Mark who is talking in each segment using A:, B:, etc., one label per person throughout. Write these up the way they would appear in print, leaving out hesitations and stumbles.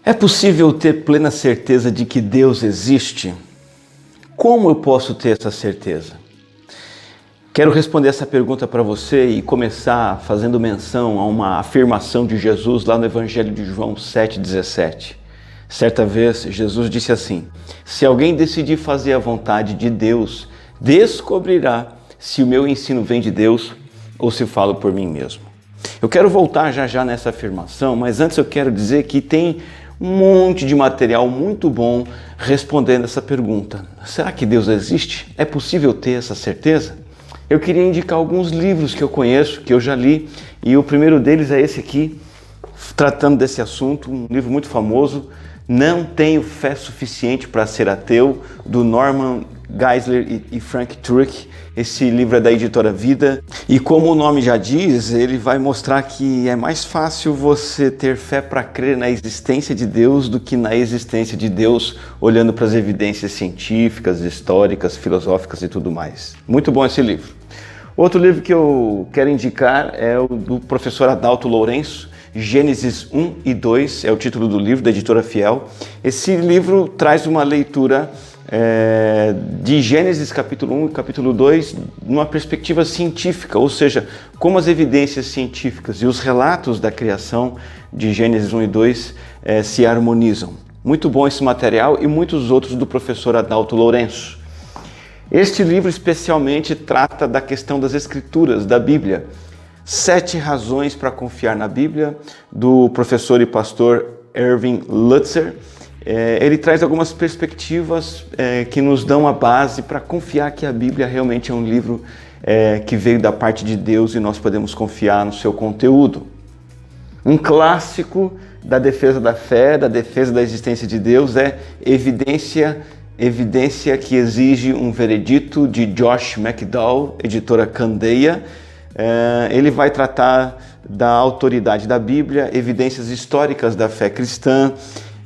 A: É possível ter plena certeza de que Deus existe? Como eu posso ter essa certeza? Quero responder essa pergunta para você e começar fazendo menção a uma afirmação de Jesus lá no Evangelho de João 7,17. Certa vez, Jesus disse assim: se alguém decidir fazer a vontade de Deus, descobrirá se o meu ensino vem de Deus ou se falo por mim mesmo. Eu quero voltar já nessa afirmação, mas antes eu quero dizer que tem um monte de material muito bom respondendo essa pergunta. Será que Deus existe? É possível ter essa certeza? Eu queria indicar alguns livros que eu conheço, que eu já li, e o primeiro deles é esse aqui, tratando desse assunto, um livro muito famoso, Não Tenho Fé Suficiente para Ser Ateu, do Norman Geisler e Frank Turek. Esse livro é da editora Vida e, como o nome já diz, ele vai mostrar que é mais fácil você ter fé para crer na existência de Deus do que na existência de Deus olhando para as evidências científicas, históricas, filosóficas e tudo mais. Muito bom esse livro. Outro livro que eu quero indicar é o do professor Adalto Lourenço, Gênesis 1 e 2, é o título do livro, da editora Fiel. Esse livro traz uma leitura de Gênesis capítulo 1 e capítulo 2 numa perspectiva científica, ou seja, como as evidências científicas e os relatos da criação de Gênesis 1 e 2 se harmonizam. Muito bom esse material e muitos outros do professor Adalto Lourenço. Este livro especialmente trata da questão das escrituras, da Bíblia. 7 razões para confiar na Bíblia, do professor e pastor Erwin Lutzer. Ele traz algumas perspectivas que nos dão a base para confiar que a Bíblia realmente é um livro que veio da parte de Deus e nós podemos confiar no seu conteúdo. Um clássico da defesa da fé, da defesa da existência de Deus é Evidência que Exige um Veredito, de Josh McDowell, editora Candeia. Ele vai tratar da autoridade da Bíblia, evidências históricas da fé cristã,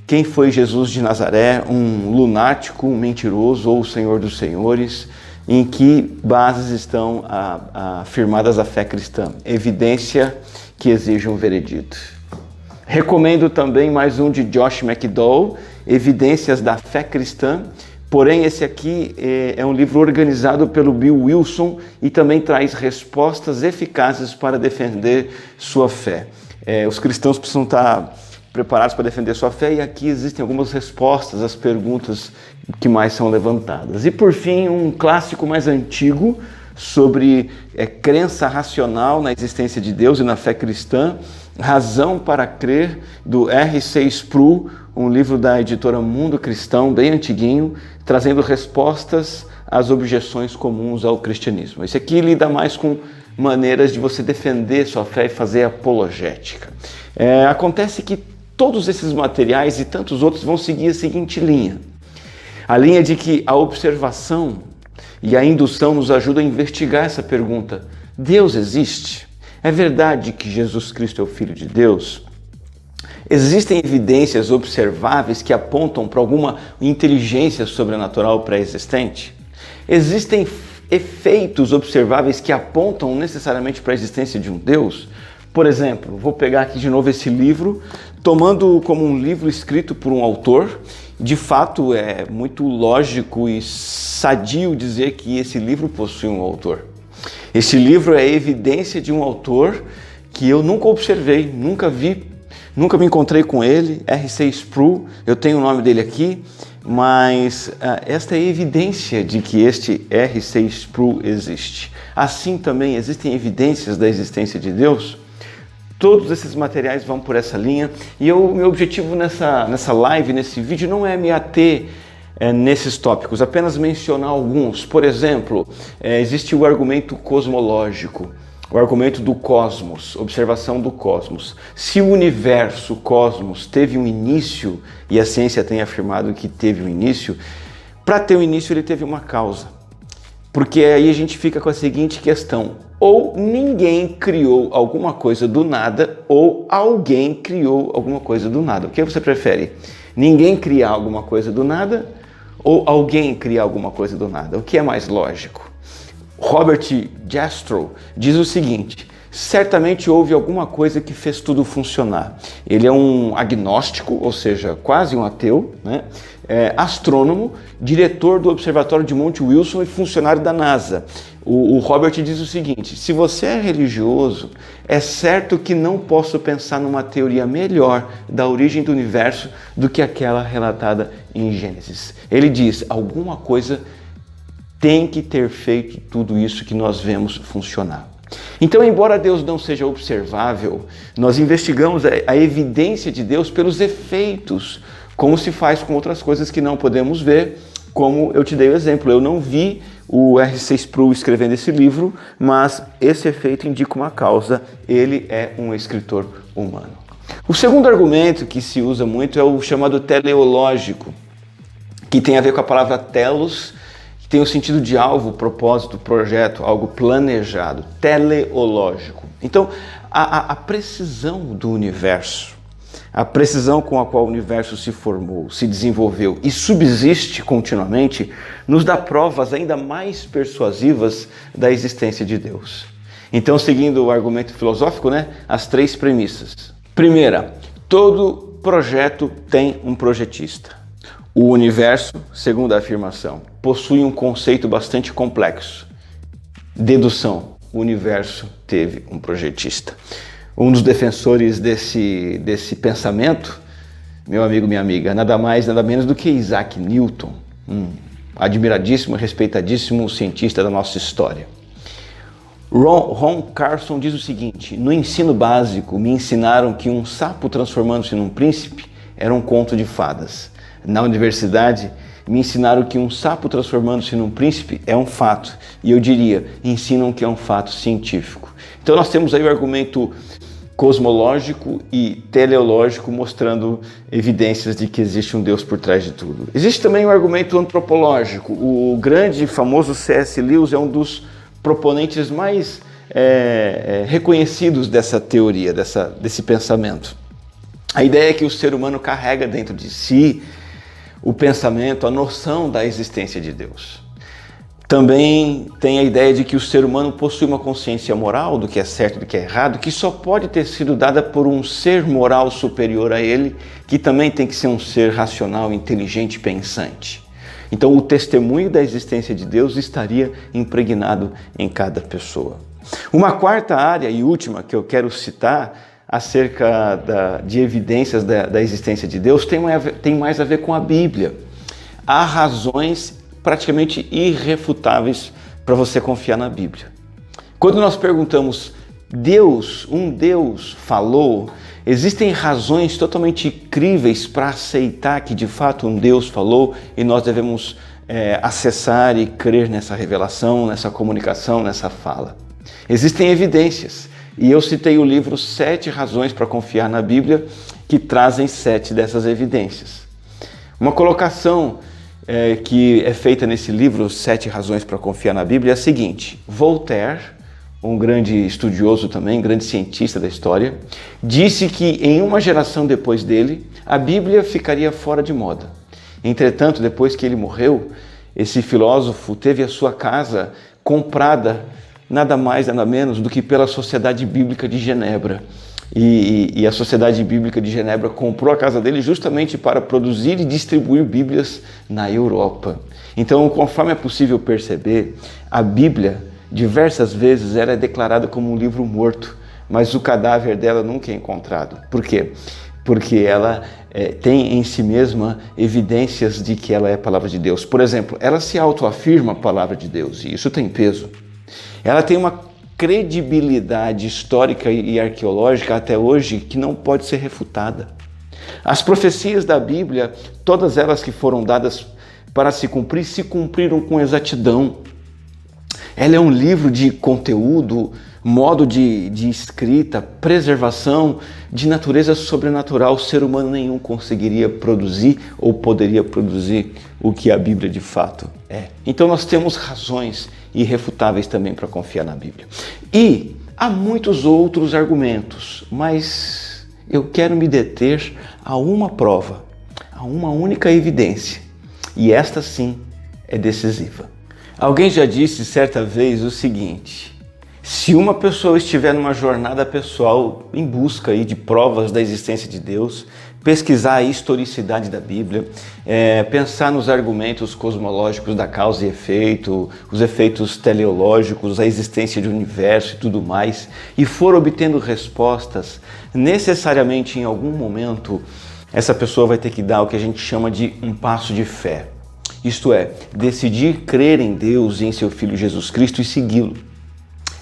A: quem foi Jesus de Nazaré, um lunático, um mentiroso ou o Senhor dos Senhores, em que bases estão afirmadas a fé cristã, evidência que exige um veredito. Recomendo também mais um de Josh McDowell, Evidências da Fé Cristã, porém esse aqui é um livro organizado pelo Bill Wilson e também traz respostas eficazes para defender sua fé. Os cristãos precisam estar preparados para defender sua fé e aqui existem algumas respostas às perguntas que mais são levantadas. E por fim, um clássico mais antigo sobre crença racional na existência de Deus e na fé cristã, Razão para Crer, do R.C. Sproul, um livro da editora Mundo Cristão, bem antiguinho, trazendo respostas às objeções comuns ao cristianismo. Esse aqui lida mais com maneiras de você defender sua fé e fazer apologética. Acontece que todos esses materiais e tantos outros vão seguir a seguinte linha. A linha de que a observação e a indução nos ajudam a investigar essa pergunta: Deus existe? É verdade que Jesus Cristo é o Filho de Deus? Existem evidências observáveis que apontam para alguma inteligência sobrenatural pré-existente? Existem efeitos observáveis que apontam necessariamente para a existência de um Deus? Por exemplo, vou pegar aqui de novo esse livro, tomando como um livro escrito por um autor. De fato, é muito lógico e sadio dizer que esse livro possui um autor. Esse livro é a evidência de um autor que eu nunca observei, nunca vi, nunca me encontrei com ele, R.C. Sproul, eu tenho o nome dele aqui, mas esta é a evidência de que este R.C. Sproul existe. Assim também existem evidências da existência de Deus. Todos esses materiais vão por essa linha e o meu objetivo nessa live, nesse vídeo, não é me ater nesses tópicos, apenas mencionar alguns. Por exemplo, existe o argumento cosmológico, o argumento do cosmos, observação do cosmos. Se o universo, o cosmos, teve um início, e a ciência tem afirmado que teve um início, para ter um início ele teve uma causa. Porque aí a gente fica com a seguinte questão: ou ninguém criou alguma coisa do nada, ou alguém criou alguma coisa do nada. O que você prefere? Ninguém criar alguma coisa do nada, ou alguém criar alguma coisa do nada? O que é mais lógico? Robert Jastrow diz o seguinte: certamente houve alguma coisa que fez tudo funcionar. Ele é um agnóstico, ou seja, quase um ateu, né? Astrônomo, diretor do Observatório de Monte Wilson e funcionário da NASA. O Robert diz o seguinte: se você é religioso, é certo que não posso pensar numa teoria melhor da origem do universo do que aquela relatada em Gênesis. Ele diz, alguma coisa tem que ter feito tudo isso que nós vemos funcionar. Então, embora Deus não seja observável, nós investigamos a evidência de Deus pelos efeitos, como se faz com outras coisas que não podemos ver, como eu te dei o exemplo. Eu não vi o R.C. Sproul escrevendo esse livro, mas esse efeito indica uma causa, ele é um escritor humano. O segundo argumento que se usa muito é o chamado teleológico, que tem a ver com a palavra telos, que tem o sentido de alvo, propósito, projeto, algo planejado, teleológico. Então, a precisão do universo, a precisão com a qual o universo se formou, se desenvolveu e subsiste continuamente, nos dá provas ainda mais persuasivas da existência de Deus. Então, seguindo o argumento filosófico, as 3 premissas. Primeira, todo projeto tem um projetista. O universo, segundo a afirmação, possui um conceito bastante complexo. Dedução, o universo teve um projetista. Um dos defensores desse pensamento, meu amigo, minha amiga, nada mais, nada menos do que Isaac Newton, admiradíssimo, respeitadíssimo cientista da nossa história. Ron Carson diz o seguinte: no ensino básico me ensinaram que um sapo transformando-se num príncipe era um conto de fadas. Na universidade me ensinaram que um sapo transformando-se num príncipe é um fato. E eu diria, ensinam que é um fato científico. Então nós temos aí o argumento cosmológico e teleológico mostrando evidências de que existe um Deus por trás de tudo. Existe também o argumento antropológico. O grande e famoso C.S. Lewis é um dos proponentes mais reconhecidos dessa teoria, desse pensamento. A ideia é que o ser humano carrega dentro de si o pensamento, a noção da existência de Deus. Também tem a ideia de que o ser humano possui uma consciência moral do que é certo e do que é errado, que só pode ter sido dada por um ser moral superior a ele, que também tem que ser um ser racional, inteligente e pensante. Então o testemunho da existência de Deus estaria impregnado em cada pessoa. Uma quarta área e última que eu quero citar acerca de evidências da existência de Deus tem mais a ver com a Bíblia. Há razões praticamente irrefutáveis para você confiar na Bíblia. Quando nós perguntamos, um Deus falou, existem razões totalmente críveis para aceitar que de fato um Deus falou e nós devemos acessar e crer nessa revelação, nessa comunicação, nessa fala. Existem evidências. E eu citei o livro 7 Razões para Confiar na Bíblia, que trazem 7 dessas evidências. Uma colocação que é feita nesse livro, 7 Razões para Confiar na Bíblia, é a seguinte: Voltaire, um grande estudioso também, grande cientista da história, disse que em uma geração depois dele, a Bíblia ficaria fora de moda. Entretanto, depois que ele morreu, esse filósofo teve a sua casa comprada nada mais, nada menos do que pela Sociedade Bíblica de Genebra. E a Sociedade Bíblica de Genebra comprou a casa dele justamente para produzir e distribuir Bíblias na Europa. Então, conforme é possível perceber, a Bíblia, diversas vezes, era declarada como um livro morto, mas o cadáver dela nunca é encontrado. Por quê? Porque ela tem em si mesma evidências de que ela é a palavra de Deus. Por exemplo, ela se autoafirma a palavra de Deus, e isso tem peso. Ela tem uma credibilidade histórica e arqueológica até hoje que não pode ser refutada. As profecias da Bíblia, todas elas que foram dadas para se cumpriram com exatidão. Ela é um livro de conteúdo, modo de escrita, preservação de natureza sobrenatural. O ser humano nenhum conseguiria produzir ou poderia produzir o que a Bíblia de fato é. Então nós temos razões irrefutáveis também para confiar na Bíblia. E há muitos outros argumentos, mas eu quero me deter a uma prova, a uma única evidência. E esta sim é decisiva. Alguém já disse certa vez o seguinte: Se uma pessoa estiver numa jornada pessoal em busca aí de provas da existência de Deus, pesquisar a historicidade da Bíblia, pensar nos argumentos cosmológicos da causa e efeito, os efeitos teleológicos, a existência do universo e tudo mais, e for obtendo respostas, necessariamente em algum momento, essa pessoa vai ter que dar o que a gente chama de um passo de fé. Isto é, decidir crer em Deus e em seu Filho Jesus Cristo e segui-lo,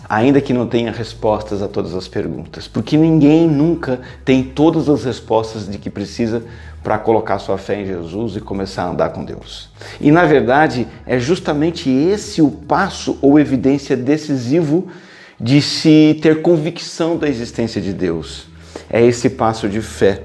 A: ainda que não tenha respostas a todas as perguntas, porque ninguém nunca tem todas as respostas de que precisa para colocar sua fé em Jesus e começar a andar com Deus. E na verdade é justamente esse o passo ou evidência decisivo de se ter convicção da existência de Deus. É esse passo de fé.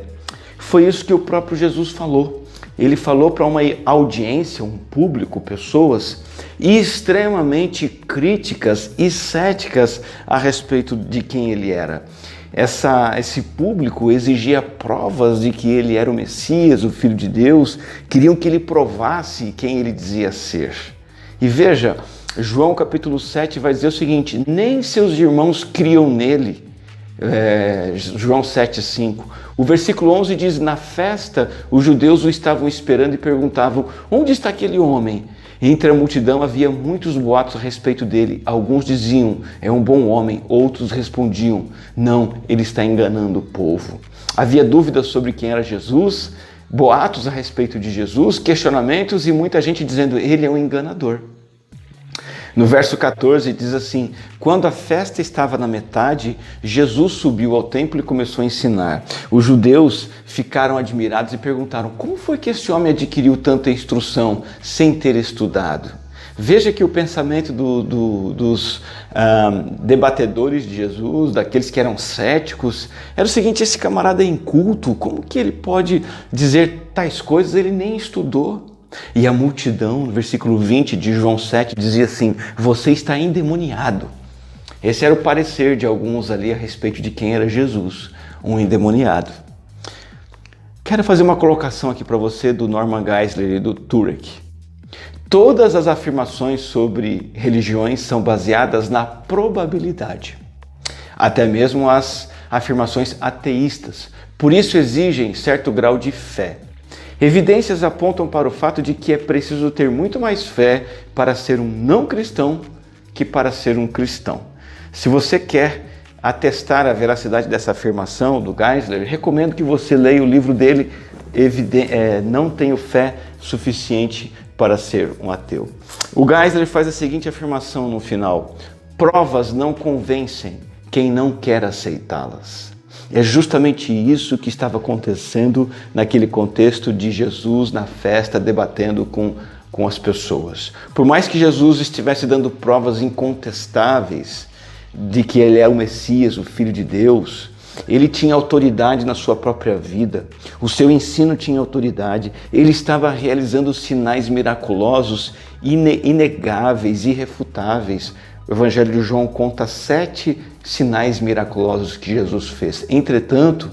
A: Foi isso que o próprio Jesus falou. Ele falou para uma audiência, um público, pessoas extremamente críticas e céticas a respeito de quem ele era. Esse público exigia provas de que ele era o Messias, o Filho de Deus, queriam que ele provasse quem ele dizia ser. E veja, João capítulo 7 vai dizer o seguinte: nem seus irmãos criam nele. João 7,5. O versículo 11 diz: na festa os judeus o estavam esperando e perguntavam: onde está aquele homem? Entre a multidão havia muitos boatos a respeito dele. Alguns diziam: é um bom homem. Outros respondiam: não, ele está enganando o povo. Havia dúvidas sobre quem era Jesus, boatos a respeito de Jesus, questionamentos e muita gente dizendo: ele é um enganador. No verso 14 diz assim: quando a festa estava na metade, Jesus subiu ao templo e começou a ensinar. Os judeus ficaram admirados e perguntaram: como foi que esse homem adquiriu tanta instrução sem ter estudado? Veja que o pensamento dos debatedores de Jesus, daqueles que eram céticos, era o seguinte: esse camarada é inculto, como que ele pode dizer tais coisas? Ele nem estudou. E a multidão, no versículo 20 de João 7, dizia assim: você está endemoniado. Esse era o parecer de alguns ali a respeito de quem era Jesus, um endemoniado. Quero fazer uma colocação aqui para você do Norman Geisler e do Turek. Todas as afirmações sobre religiões são baseadas na probabilidade, até mesmo as afirmações ateístas. Por isso exigem certo grau de fé. Evidências apontam para o fato de que é preciso ter muito mais fé para ser um não cristão que para ser um cristão. Se você quer atestar a veracidade dessa afirmação do Geisler, recomendo que você leia o livro dele, Não Tenho Fé Suficiente para Ser um Ateu. O Geisler faz a seguinte afirmação no final: provas não convencem quem não quer aceitá-las. É justamente isso que estava acontecendo naquele contexto de Jesus na festa, debatendo com as pessoas. Por mais que Jesus estivesse dando provas incontestáveis de que ele é o Messias, o Filho de Deus, ele tinha autoridade na sua própria vida, o seu ensino tinha autoridade, ele estava realizando sinais miraculosos, inegáveis, irrefutáveis. O Evangelho de João conta 7 sinais miraculosos que Jesus fez. Entretanto,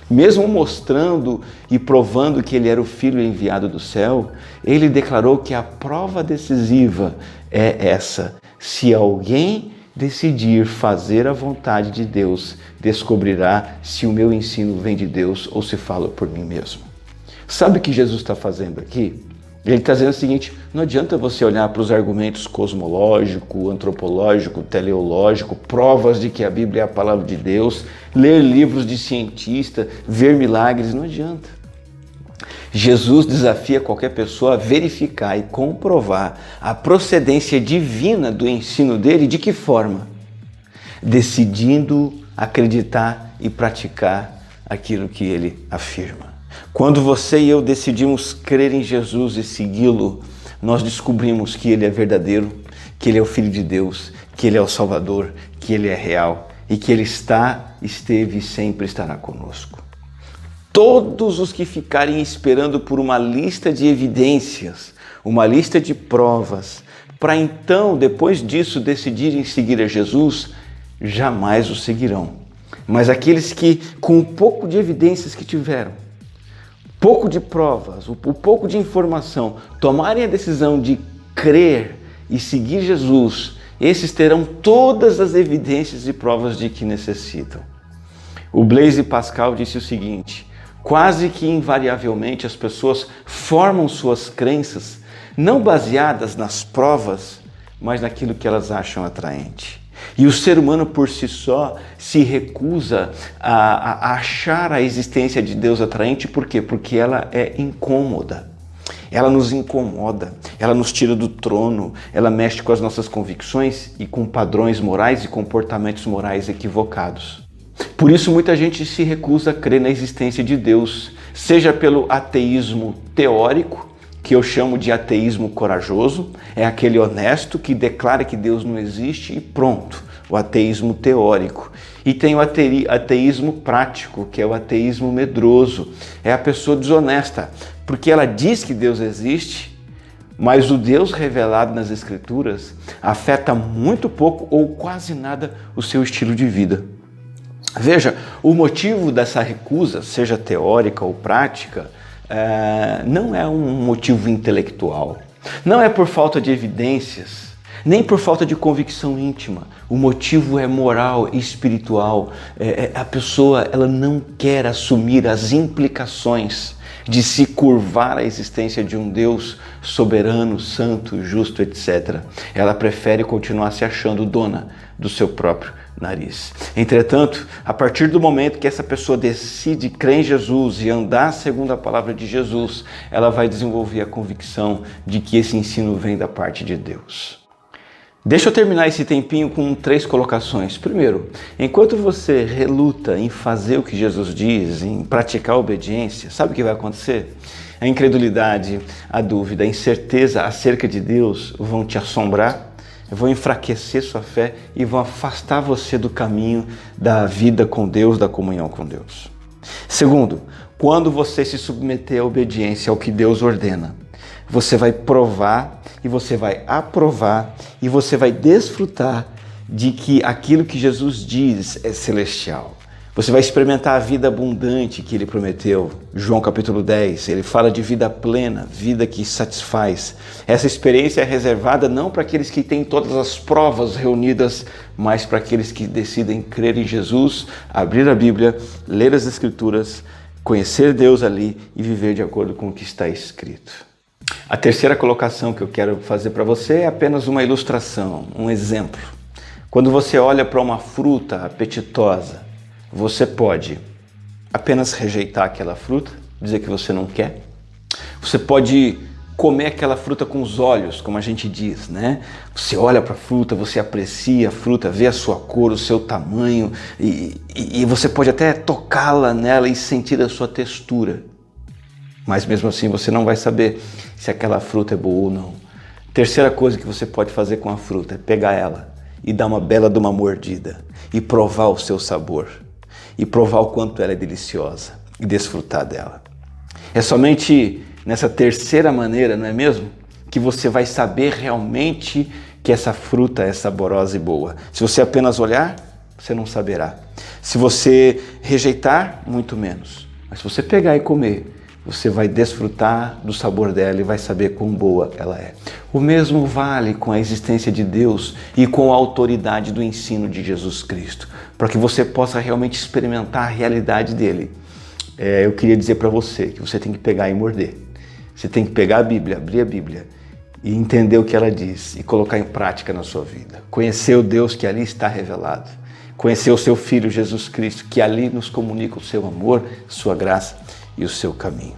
A: mesmo mostrando e provando que ele era o Filho enviado do céu, ele declarou que a prova decisiva é essa: se alguém decidir fazer a vontade de Deus, descobrirá se o meu ensino vem de Deus ou se falo por mim mesmo. Sabe o que Jesus está fazendo aqui? Ele está dizendo o seguinte: não adianta você olhar para os argumentos cosmológico, antropológico, teleológico, provas de que a Bíblia é a palavra de Deus, ler livros de cientista, ver milagres, não adianta. Jesus desafia qualquer pessoa a verificar e comprovar a procedência divina do ensino dele. De que forma? Decidindo acreditar e praticar aquilo que ele afirma. Quando você e eu decidimos crer em Jesus e segui-lo, nós descobrimos que ele é verdadeiro, que ele é o Filho de Deus, que ele é o Salvador, que ele é real e que ele esteve e sempre estará conosco. Todos os que ficarem esperando por uma lista de evidências, uma lista de provas, para então, depois disso, decidirem seguir a Jesus, jamais o seguirão. Mas aqueles que, com um pouco de evidências que tiveram, pouco de provas, o pouco de informação, tomarem a decisão de crer e seguir Jesus esses terão todas as evidências e provas de que necessitam. O Blaise Pascal disse o seguinte: quase que invariavelmente as pessoas formam suas crenças não baseadas nas provas, mas naquilo que elas acham atraente. E o ser humano por si só se recusa a achar a existência de Deus atraente. Por quê? Porque ela é incômoda. Ela nos incomoda, ela nos tira do trono, ela mexe com as nossas convicções e com padrões morais e comportamentos morais equivocados. Por isso muita gente se recusa a crer na existência de Deus, seja pelo ateísmo teórico, que eu chamo de ateísmo corajoso, é aquele honesto que declara que Deus não existe e pronto, o ateísmo teórico. E tem o ateísmo prático, que é o ateísmo medroso, é a pessoa desonesta, porque ela diz que Deus existe, mas o Deus revelado nas Escrituras afeta muito pouco ou quase nada o seu estilo de vida. Veja, o motivo dessa recusa, seja teórica ou prática, não é um motivo intelectual, não é por falta de evidências, nem por falta de convicção íntima. O motivo é moral e espiritual. A pessoa ela não quer assumir as implicações de se curvar à existência de um Deus soberano, santo, justo, etc. Ela prefere continuar se achando dona do seu próprio nariz. Entretanto, a partir do momento que essa pessoa decide crer em Jesus e andar segundo a palavra de Jesus, ela vai desenvolver a convicção de que esse ensino vem da parte de Deus. Deixa eu terminar esse tempinho com 3 colocações. Primeiro, enquanto você reluta em fazer o que Jesus diz, em praticar a obediência, sabe o que vai acontecer? A incredulidade, a dúvida, a incerteza acerca de Deus vão te assombrar, vão enfraquecer sua fé e vão afastar você do caminho da vida com Deus, da comunhão com Deus. Segundo, quando você se submeter à obediência ao que Deus ordena, você vai provar e você vai aprovar e você vai desfrutar de que aquilo que Jesus diz é celestial. Você vai experimentar a vida abundante que Ele prometeu. João capítulo 10, Ele fala de vida plena, vida que satisfaz. Essa experiência é reservada não para aqueles que têm todas as provas reunidas, mas para aqueles que decidem crer em Jesus, abrir a Bíblia, ler as Escrituras, conhecer Deus ali e viver de acordo com o que está escrito. A terceira colocação que eu quero fazer para você é apenas uma ilustração, um exemplo. Quando você olha para uma fruta apetitosa, você pode apenas rejeitar aquela fruta, dizer que você não quer. Você pode comer aquela fruta com os olhos, como a gente diz, né? Você olha para a fruta, você aprecia a fruta, vê a sua cor, o seu tamanho e você pode até tocá-la nela e sentir a sua textura. Mas mesmo assim você não vai saber se aquela fruta é boa ou não. Terceira coisa que você pode fazer com a fruta é pegar ela e dar uma bela de uma mordida e provar o seu sabor e provar o quanto ela é deliciosa e desfrutar dela. É somente nessa terceira maneira, não é mesmo, que você vai saber realmente que essa fruta é saborosa e boa. Se você apenas olhar, você não saberá. Se você rejeitar, muito menos. Mas se você pegar e comer, você vai desfrutar do sabor dela e vai saber quão boa ela é. O mesmo vale com a existência de Deus e com a autoridade do ensino de Jesus Cristo, para que você possa realmente experimentar a realidade dele. Eu queria dizer para você que você tem que pegar e morder. Você tem que pegar a Bíblia, abrir a Bíblia e entender o que ela diz e colocar em prática na sua vida. Conhecer o Deus que ali está revelado. Conhecer o seu Filho Jesus Cristo, que ali nos comunica o seu amor, sua graça e o seu caminho.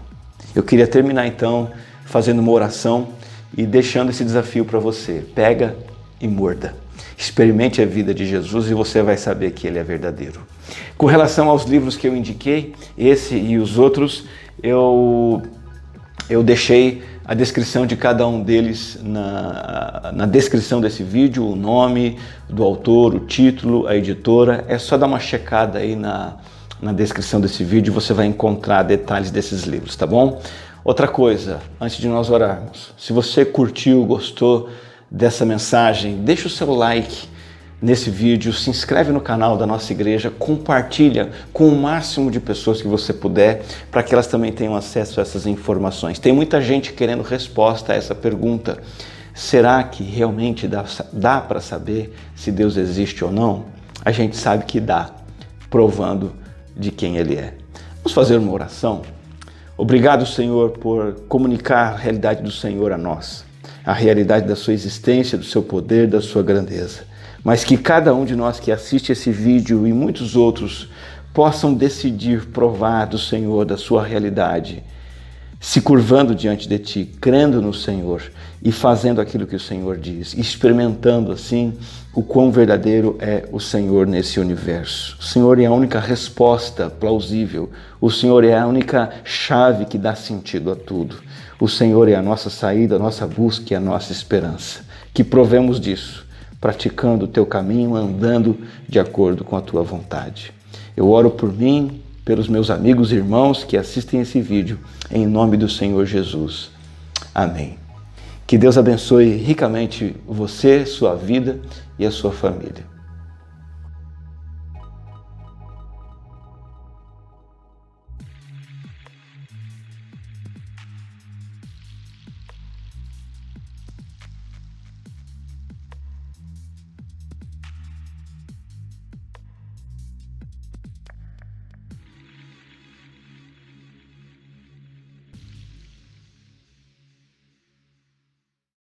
A: Eu queria terminar então fazendo uma oração e deixando esse desafio para você. Pega e morda. Experimente a vida de Jesus e você vai saber que Ele é verdadeiro. Com relação aos livros que eu indiquei, esse e os outros, eu deixei a descrição de cada um deles na descrição desse vídeo, o nome do autor, o título, a editora. É só dar uma checada aí na descrição desse vídeo, você vai encontrar detalhes desses livros, tá bom? Outra coisa, antes de nós orarmos, se você curtiu, gostou dessa mensagem, deixa o seu like nesse vídeo, se inscreve no canal da nossa igreja, compartilha com o máximo de pessoas que você puder, para que elas também tenham acesso a essas informações. Tem muita gente querendo resposta a essa pergunta. Será que realmente dá para saber se Deus existe ou não? A gente sabe que dá, provando de quem Ele é. Vamos fazer uma oração? Obrigado, Senhor, por comunicar a realidade do Senhor a nós, a realidade da sua existência, do seu poder, da sua grandeza. Mas que cada um de nós que assiste esse vídeo e muitos outros possam decidir provar do Senhor, da sua realidade, se curvando diante de Ti, crendo no Senhor e fazendo aquilo que o Senhor diz, experimentando assim o quão verdadeiro é o Senhor nesse universo. O Senhor é a única resposta plausível, o Senhor é a única chave que dá sentido a tudo. O Senhor é a nossa saída, a nossa busca e a nossa esperança. Que provemos disso, praticando o Teu caminho, andando de acordo com a Tua vontade. Eu oro por mim, pelos meus amigos e irmãos que assistem esse vídeo, em nome do Senhor Jesus. Amém. Que Deus abençoe ricamente você, sua vida e a sua família.